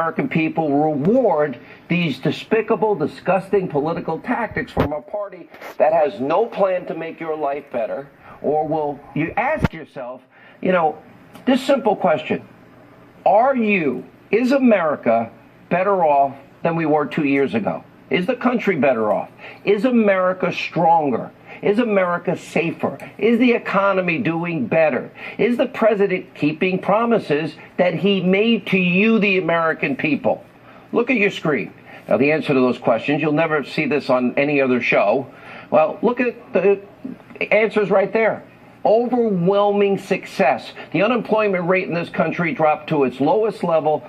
American people reward these despicable, disgusting political tactics from a party that has no plan to make your life better? Or will you ask yourself, this simple question: is America better off than we were 2 years ago? Is the country better off? Is America stronger? Is America safer? Is the economy doing better? Is the president keeping promises that he made to you, the American people? Look at your screen. Now, the answer to those questions, you'll never see this on any other show. Well, look at the answers right there. Overwhelming success. The unemployment rate in this country dropped to its lowest level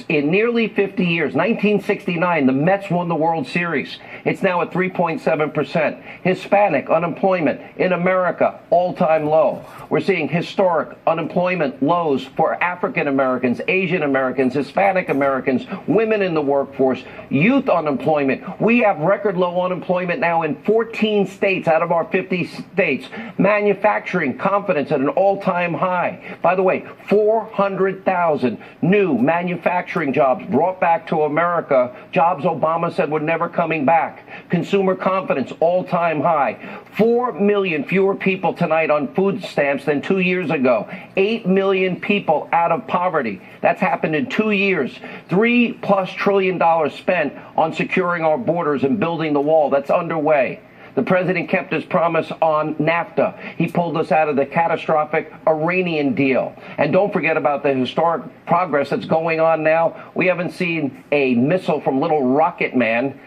in nearly 50 years. 1969, the Mets won the World Series. It's now at 3.7%. Hispanic unemployment in America, all-time low. We're seeing historic unemployment lows for African Americans, Asian Americans, Hispanic Americans, women in the workforce, youth unemployment. We have record low unemployment now in 14 states out of our 50 states. Manufacturing confidence at an all-time high. By the way, 400,000 new manufacturing jobs brought back to America, jobs Obama said were never coming back. Consumer confidence, all-time high. 4 million fewer people tonight on food stamps than 2 years ago. 8 million people out of poverty. That's happened in 2 years. $3+ trillion spent on securing our borders and building the wall. That's underway. The president kept his promise on NAFTA. He pulled us out of the catastrophic Iranian deal. And don't forget about the historic progress that's going on now. We haven't seen a missile from Little Rocket Man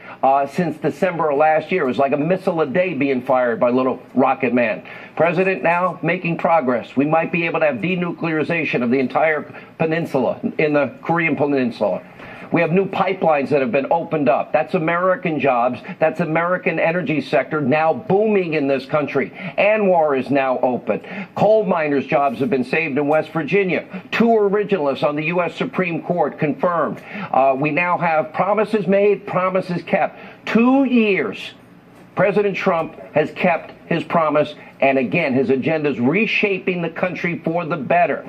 since December of last year. It was like a missile a day being fired by Little Rocket Man. President now making progress. We might be able to have denuclearization of the entire peninsula, in the Korean Peninsula. We have new pipelines that have been opened up. That's American jobs. That's American energy sector now booming in this country. ANWR is now open. Coal miners' jobs have been saved in West Virginia. 2 originalists on the U.S. Supreme Court confirmed. We now have promises made, promises kept. 2 years, President Trump has kept his promise. And again, his agenda is reshaping the country for the better.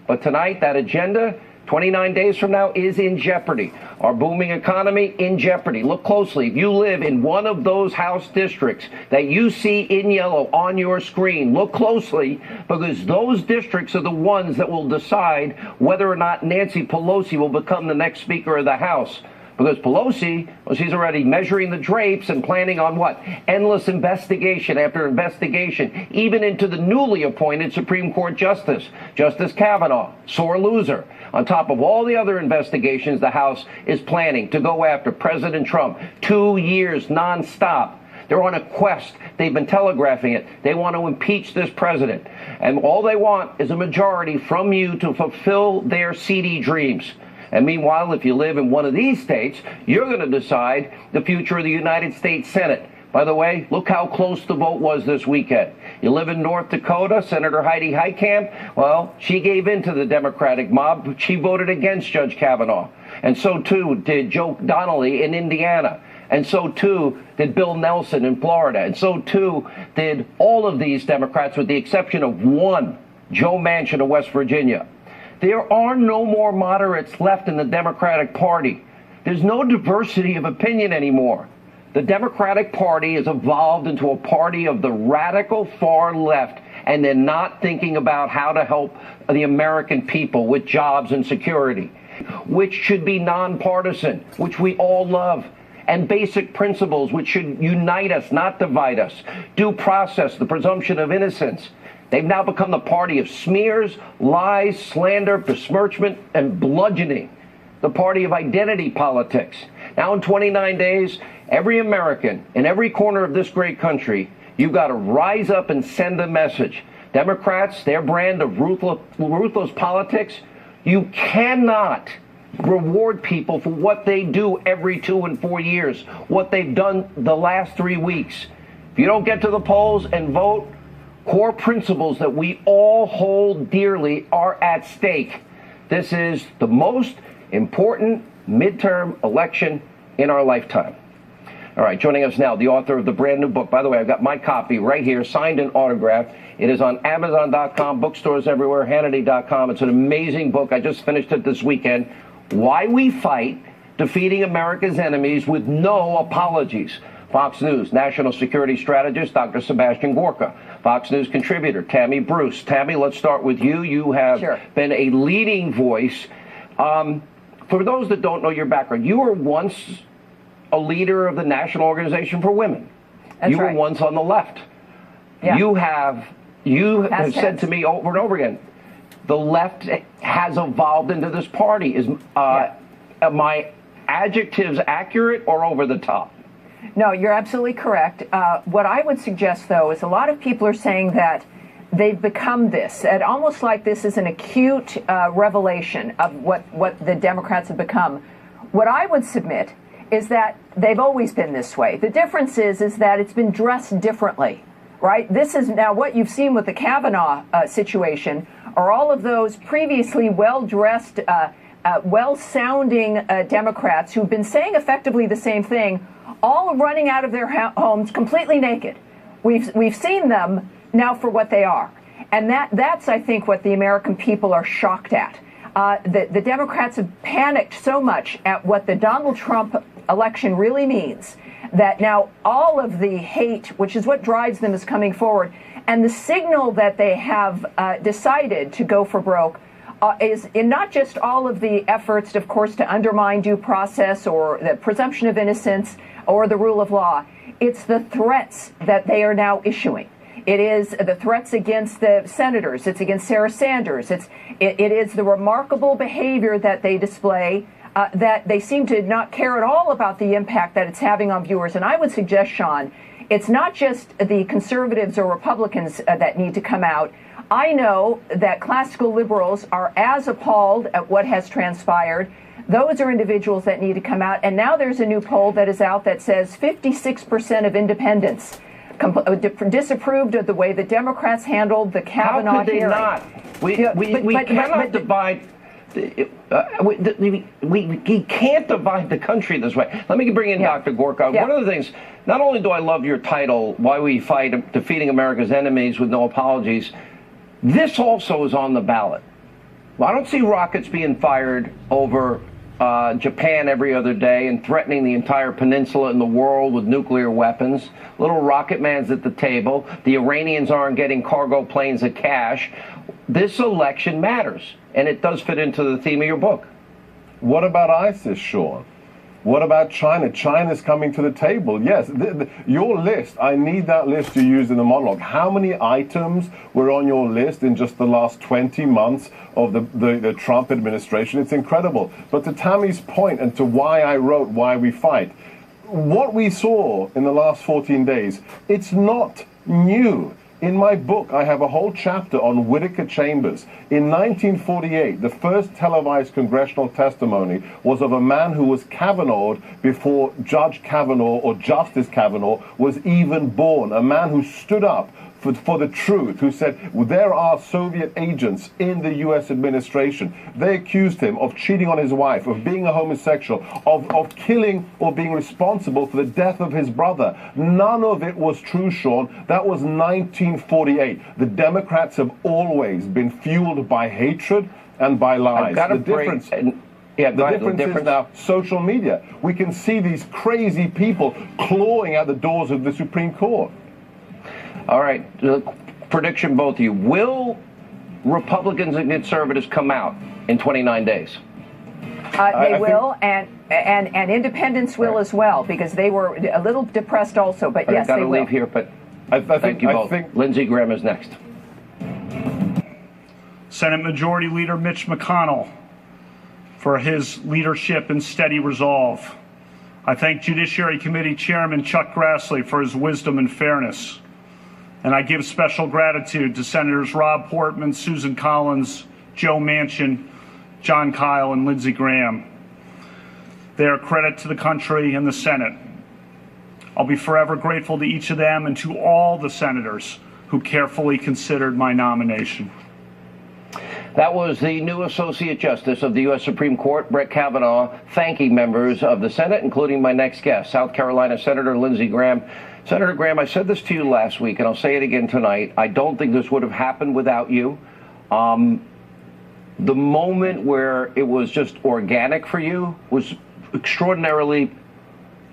But tonight, that agenda, 29 days from now, is in jeopardy. Our booming economy in jeopardy. Look closely. If you live in one of those House districts that you see in yellow on your screen, look closely, because those districts are the ones that will decide whether or not Nancy Pelosi will become the next Speaker of the House. Because Pelosi, well, she's already measuring the drapes and planning on what? Endless investigation after investigation, even into the newly appointed Supreme Court Justice, Justice Kavanaugh, sore loser. On top of all the other investigations the House is planning to go after President Trump. 2 years nonstop. They're on a quest. They've been telegraphing it. They want to impeach this president. And all they want is a majority from you to fulfill their seedy dreams. And meanwhile, if you live in one of these states, you're going to decide the future of the United States Senate. By the way, look how close the vote was this weekend. You live in North Dakota, Senator Heidi Heitkamp, well, she gave in to the Democratic mob. She voted against Judge Kavanaugh. And so, too, did Joe Donnelly in Indiana. And so, too, did Bill Nelson in Florida. And so, too, did all of these Democrats, with the exception of one, Joe Manchin of West Virginia. There are no more moderates left in the Democratic Party. There's no diversity of opinion anymore. The Democratic Party has evolved into a party of the radical far left, and they're not thinking about how to help the American people with jobs and security, which should be nonpartisan, which we all love, and basic principles which should unite us, not divide us. Due process, the presumption of innocence. They've now become the party of smears, lies, slander, besmirchment, and bludgeoning. The party of identity politics. Now in 29 days, every American in every corner of this great country, you've got to rise up and send a message. Democrats, their brand of ruthless politics, you cannot reward people for what they do every 2 and 4 years, what they've done the last 3 weeks. If you don't get to the polls and vote, core principles that we all hold dearly are at stake. This is the most important midterm election in our lifetime. All right, joining us now, the author of the brand new book. By the way, I've got my copy right here, signed and autographed. It is on Amazon.com, bookstores everywhere, Hannity.com. It's an amazing book. I just finished it this weekend. Why We Fight, Defeating America's Enemies with No Apologies. Fox News national security strategist Dr. Sebastian Gorka, Fox News contributor Tammy Bruce. Tammy, let's start with you. You have been a leading voice. For those that don't know your background, you were once a leader of the National Organization for Women. That's you were once on the left. Yeah. You have said to me over and over again, the left has evolved into this party. Are my adjectives accurate or over the top? No, you're absolutely correct. What I would suggest, though, is a lot of people are saying that they've become this, and almost like this is an acute revelation of what the Democrats have become. What I would submit is that they've always been this way. The difference is that it's been dressed differently, right? This is now what you've seen with the Kavanaugh situation are all of those previously well-dressed, well-sounding Democrats who've been saying effectively the same thing, all running out of their homes completely naked. We've seen them now for what they are. And that's, I think, what the American people are shocked at. The Democrats have panicked so much at what the Donald Trump election really means that now all of the hate, which is what drives them, is coming forward. And the signal that they have decided to go for broke is in not just all of the efforts, of course, to undermine due process or the presumption of innocence or the rule of law. It's the threats that they are now issuing. It is the threats against the senators. It's against Sarah Sanders. It is the remarkable behavior that they display that they seem to not care at all about the impact that it's having on viewers. And I would suggest, Sean, it's not just the conservatives or Republicans that need to come out. I know that classical liberals are as appalled at what has transpired. Those are individuals that need to come out. And now there's a new poll that is out that says 56% of independents disapproved of the way the Democrats handled the Kavanaugh hearing. How could they not? We cannot divide. We can't divide the country this way. Let me bring in Dr. Gorka. One of the things, not only do I love your title, Why We Fight, Defeating America's Enemies with No Apologies, this also is on the ballot. Well, I don't see rockets being fired over Japan every other day and threatening the entire peninsula and the world with nuclear weapons. Little rocket man's at the table. The Iranians aren't getting cargo planes of cash. This election matters, and it does fit into the theme of your book. What about ISIS, Sean? What about China? China's coming to the table. Yes, your list, I need that list you used in the monologue. How many items were on your list in just the last 20 months of the Trump administration? It's incredible. But to Tammy's point and to why I wrote Why We Fight, what we saw in the last 14 days, it's not new. In my book, I have a whole chapter on Whittaker Chambers. In 1948, the first televised congressional testimony was of a man who was Kavanaugh'd before Judge Kavanaugh or Justice Kavanaugh was even born. A man who stood up for the truth, who said, well, there are Soviet agents in the U.S. administration. They accused him of cheating on his wife, of being a homosexual, of killing or being responsible for the death of his brother. None of it was true, Sean. That was 1948. The Democrats have always been fueled by hatred and by lies. The difference is now social media. We can see these crazy people clawing at the doors of the Supreme Court. All right, prediction, both of you. Will Republicans and conservatives come out in 29 days? They will, and independents will as well, because they were a little depressed also, but yes, they will. I've got to leave here, but thank you both. Lindsey Graham is next. Senate Majority Leader Mitch McConnell for his leadership and steady resolve. I thank Judiciary Committee Chairman Chuck Grassley for his wisdom and fairness. And I give special gratitude to Senators Rob Portman, Susan Collins, Joe Manchin, John Kyle, and Lindsey Graham. They are a credit to the country and the Senate. I'll be forever grateful to each of them and to all the senators who carefully considered my nomination. That was the new Associate Justice of the U.S. Supreme Court, Brett Kavanaugh, thanking members of the Senate, including my next guest, South Carolina Senator Lindsey Graham. Senator Graham, I said this to you last week, and I'll say it again tonight. I don't think this would have happened without you. the moment where it was just organic for you was extraordinarily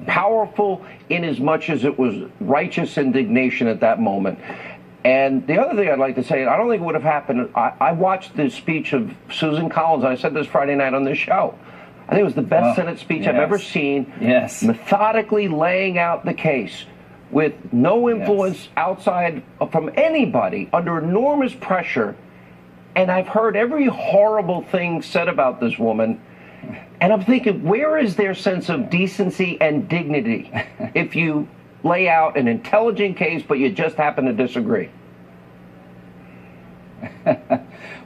powerful in as much as it was righteous indignation at that moment. And the other thing I'd like to say, I don't think it would have happened. I watched the speech of Susan Collins, and I said this Friday night on this show. I think it was the best Senate speech I've ever seen. Yes. Methodically laying out the case with no influence outside from anybody, under enormous pressure. And I've heard every horrible thing said about this woman. And I'm thinking, where is their sense of decency and dignity if you lay out an intelligent case, but you just happen to disagree?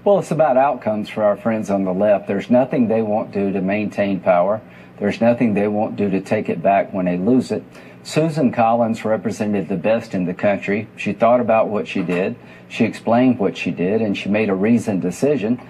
Well, it's about outcomes for our friends on the left. There's nothing they won't do to maintain power. There's nothing they won't do to take it back when they lose it. Susan Collins represented the best in the country. She thought about what she did. She explained what she did, and she made a reasoned decision.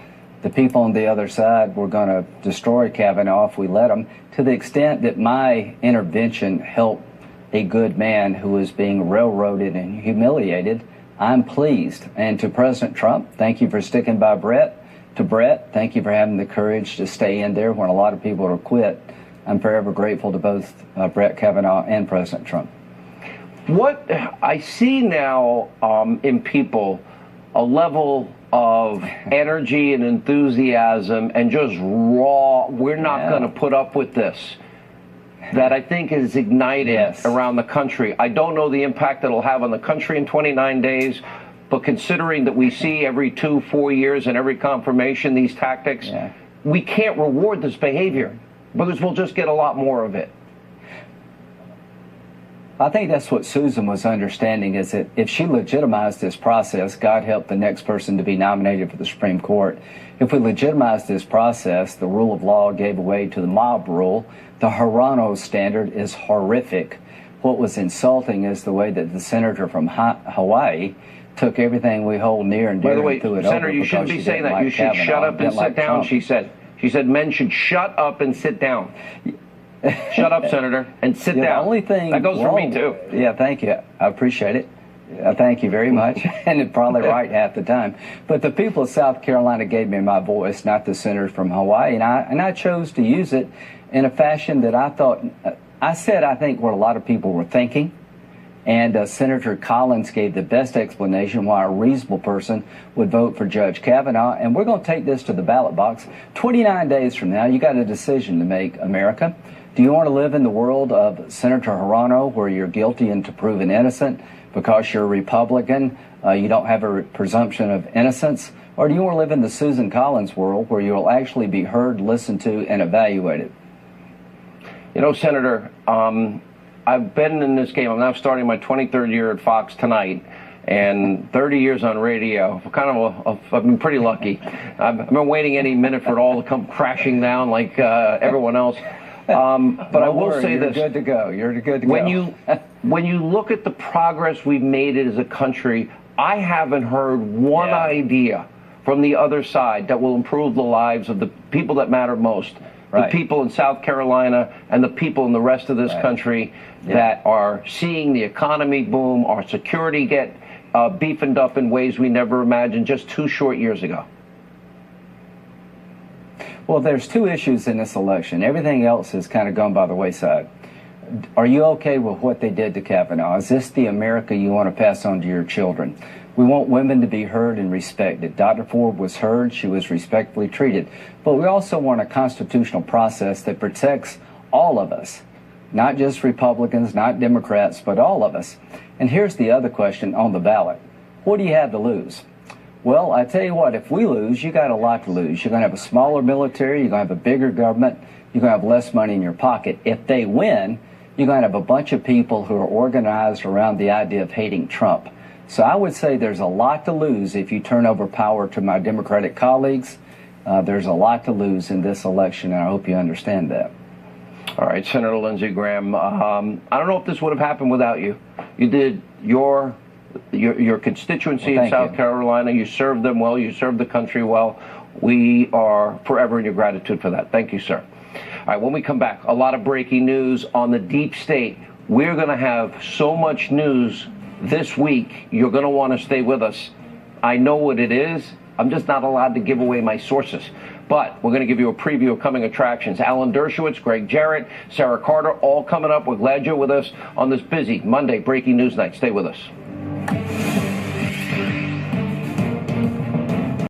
The people on the other side were going to destroy Kavanaugh if we let them, to the extent that my intervention helped a good man who was being railroaded and humiliated. I'm pleased. And to President Trump, thank you for sticking by Brett. To Brett, thank you for having the courage to stay in there when a lot of people are quit. I'm forever grateful to both Brett Kavanaugh and President Trump. What I see now in people, a level of energy and enthusiasm and just raw, we're not going to put up with this, that I think is ignited around the country. I don't know the impact it'll have on the country in 29 days, but considering that we see every 2-4 years and every confirmation these tactics, we can't reward this behavior because we'll just get a lot more of it. I think that's what Susan was understanding, is that if she legitimized this process, God help the next person to be nominated for the Supreme Court. If we legitimize this process, the rule of law gave way to the mob rule. The Hirano standard is horrific. What was insulting is the way that the senator from Hawaii took everything we hold near and dear. By the way, and threw it Senator, over you shouldn't be saying that. like You should Kavanaugh, shut up and sit down, Trump. she said. She said men should shut up and sit down. Shut up, Senator, and sit down. The only thing that goes for me, too. Yeah, thank you. I appreciate it. Thank you very much. And it's probably right half the time. But the people of South Carolina gave me my voice, not the senator from Hawaii. And I chose to use it in a fashion that I thought, I think what a lot of people were thinking. And Senator Collins gave the best explanation why a reasonable person would vote for Judge Kavanaugh. And we're going to take this to the ballot box. 29 days from now, you got a decision to make, America. Do you want to live in the world of Senator Hirano, where you're guilty until proven innocent because you're a Republican, you don't have a presumption of innocence? Or do you want to live in the Susan Collins world, where you'll actually be heard, listened to, and evaluated? You know, Senator, I've been in this game. I'm now starting my 23rd year at Fox tonight, and 30 years on radio. I've been pretty lucky. I've been waiting any minute for it all to come crashing down like everyone else. But I will say this: you're good to go. You're good to go. When you look at the progress we've made as a country, I haven't heard one idea from the other side that will improve the lives of the people that matter most. The people in South Carolina and the people in the rest of this country that are seeing the economy boom, our security get beefed up in ways we never imagined just 2 short years ago. Well, there's 2 issues in this election. Everything else has kind of gone by the wayside. Are you okay with what they did to Kavanaugh? Is this the America you want to pass on to your children? We want women to be heard and respected. Dr. Ford was heard. She was respectfully treated. But we also want a constitutional process that protects all of us, not just Republicans, not Democrats, but all of us. And here's the other question on the ballot. What do you have to lose? Well, I tell you what, if we lose, you got a lot to lose. You're going to have a smaller military. You're going to have a bigger government. You're going to have less money in your pocket. If they win, you're going to have a bunch of people who are organized around the idea of hating Trump. So I would say there's a lot to lose if you turn over power to my Democratic colleagues. There's a lot to lose in this election, and I hope you understand that. All right, Senator Lindsey Graham, I don't know if this would have happened without you. You did your constituency in South Carolina. You served them well. You served the country well. We are forever in your gratitude for that. Thank you, sir. All right, when we come back, a lot of breaking news on the deep state. We're going to have so much news this week. You're going to want to stay with us. I know what it is. I'm just not allowed to give away my sources. But we're going to give you a preview of coming attractions. Alan Dershowitz, Greg Jarrett, Sarah Carter, all coming up. We're glad you're with us on this busy Monday breaking news night. Stay with us.